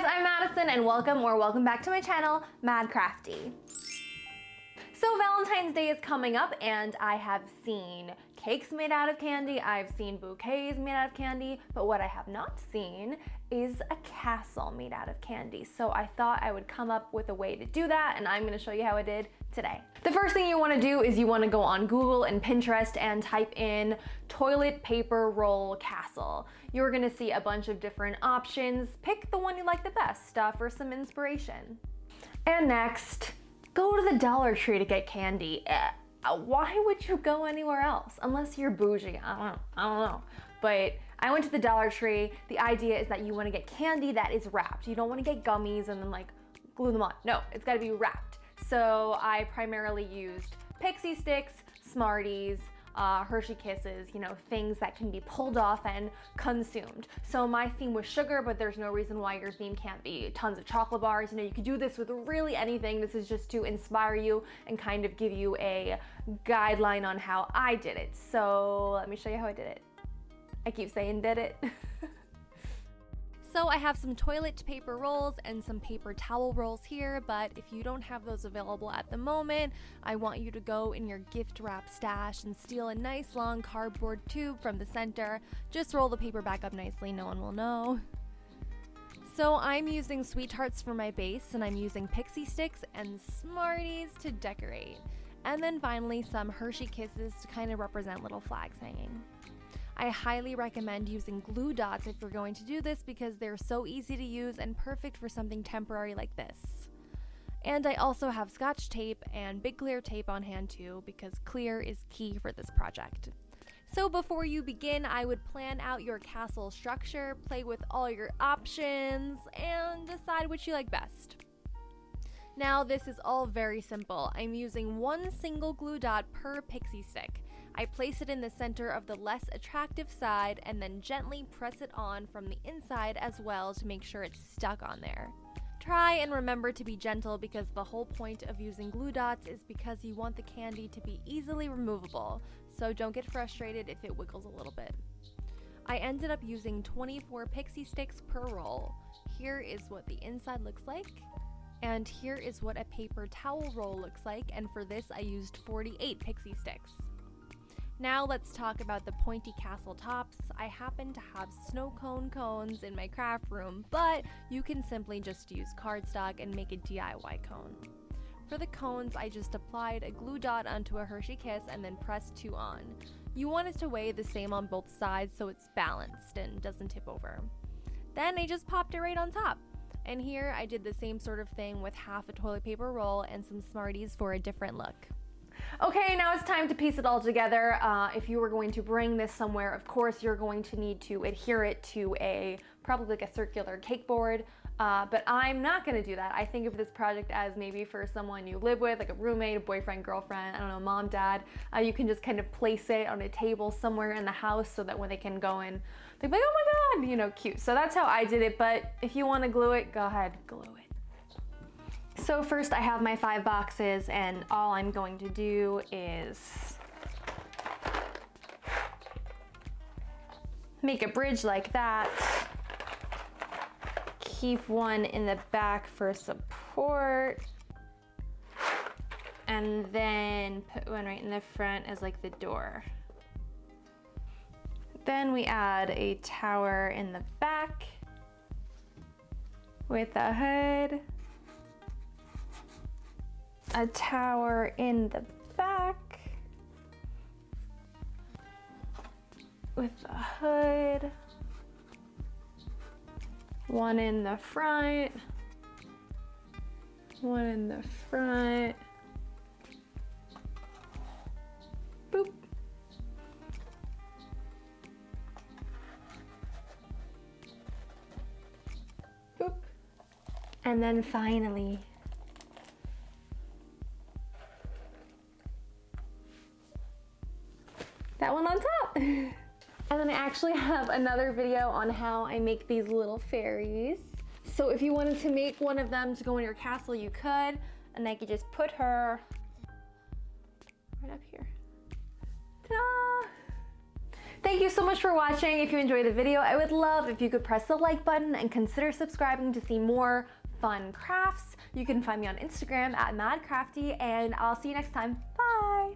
guys, I'm Madison and welcome back to my channel, Mad Crafty. So Valentine's Day is coming up and I have seen cakes made out of candy, I've seen bouquets made out of candy, but what I have not seen is a castle made out of candy. So I thought I would come up with a way to do that and I'm gonna show you how I did today. The first thing you wanna do is you wanna go on Google and Pinterest and type in toilet paper roll castle. You're gonna see a bunch of different options. Pick the one you like the best for some inspiration. And next, go to the Dollar Tree to get candy. Why would you go anywhere else? Unless you're bougie, I don't know. But I went to the Dollar Tree. The idea is that you wanna get candy that is wrapped. You don't wanna get gummies and then like glue them on. No, it's gotta be wrapped. So I primarily used Pixie Sticks, Smarties, Hershey Kisses, you know, things that can be pulled off and consumed. So my theme was sugar, but there's no reason why your theme can't be tons of chocolate bars. You know, you could do this with really anything. This is just to inspire you and kind of give you a guideline on how I did it. So let me show you how I did it. I keep saying did it. So I have some toilet paper rolls and some paper towel rolls here, but if you don't have those available at the moment, I want you to go in your gift wrap stash and steal a nice long cardboard tube from the center. Just roll the paper back up nicely, no one will know. So I'm using Sweetarts for my base, and I'm using Pixie Sticks and Smarties to decorate. And then finally some Hershey Kisses to kind of represent little flags hanging. I highly recommend using glue dots if you're going to do this because they're so easy to use and perfect for something temporary like this. And I also have Scotch tape and big clear tape on hand too because clear is key for this project. So before you begin, I would plan out your castle structure, play with all your options, and decide which you like best. Now this is all very simple. I'm using one single glue dot per pixie stick. I place it in the center of the less attractive side and then gently press it on from the inside as well to make sure it's stuck on there. Try and remember to be gentle because the whole point of using glue dots is because you want the candy to be easily removable, so don't get frustrated if it wiggles a little bit. I ended up using 24 pixie sticks per roll. Here is what the inside looks like. And here is what a paper towel roll looks like, and for this I used 48 pixie sticks. Now let's talk about the pointy castle tops. I happen to have snow cone cones in my craft room, but you can simply just use cardstock and make a DIY cone. For the cones, I just applied a glue dot onto a Hershey Kiss and then pressed 2 on. You want it to weigh the same on both sides so it's balanced and doesn't tip over. Then I just popped it right on top. And here I did the same sort of thing with half a toilet paper roll and some Smarties for a different look. Okay, now it's time to piece it all together. If you were going to bring this somewhere, of course you're going to need to adhere it to probably like a circular cake board, but I'm not gonna do that. I think of this project as maybe for someone you live with, like a roommate, a boyfriend, girlfriend, I don't know, mom, dad. You can just kind of place it on a table somewhere in the house so that when they can go in, they're like, oh my God, you know, cute. So that's how I did it, but if you wanna glue it, go ahead, glue it. So first I have my 5 boxes and all I'm going to do is make a bridge like that, keep one in the back for support, and then put one right in the front as like the door. Then we add a tower in the back with a hood. A tower in the back with a hood, one in the front, one in the front, boop, boop, and then finally that one on top. And then I actually have another video on how I make these little fairies. So if you wanted to make one of them to go in your castle, you could, and I could just put her right up here. Ta-da! Thank you so much for watching. If you enjoyed the video, I would love if you could press the like button and consider subscribing to see more fun crafts. You can find me on Instagram at madcrafty, and I'll see you next time. Bye!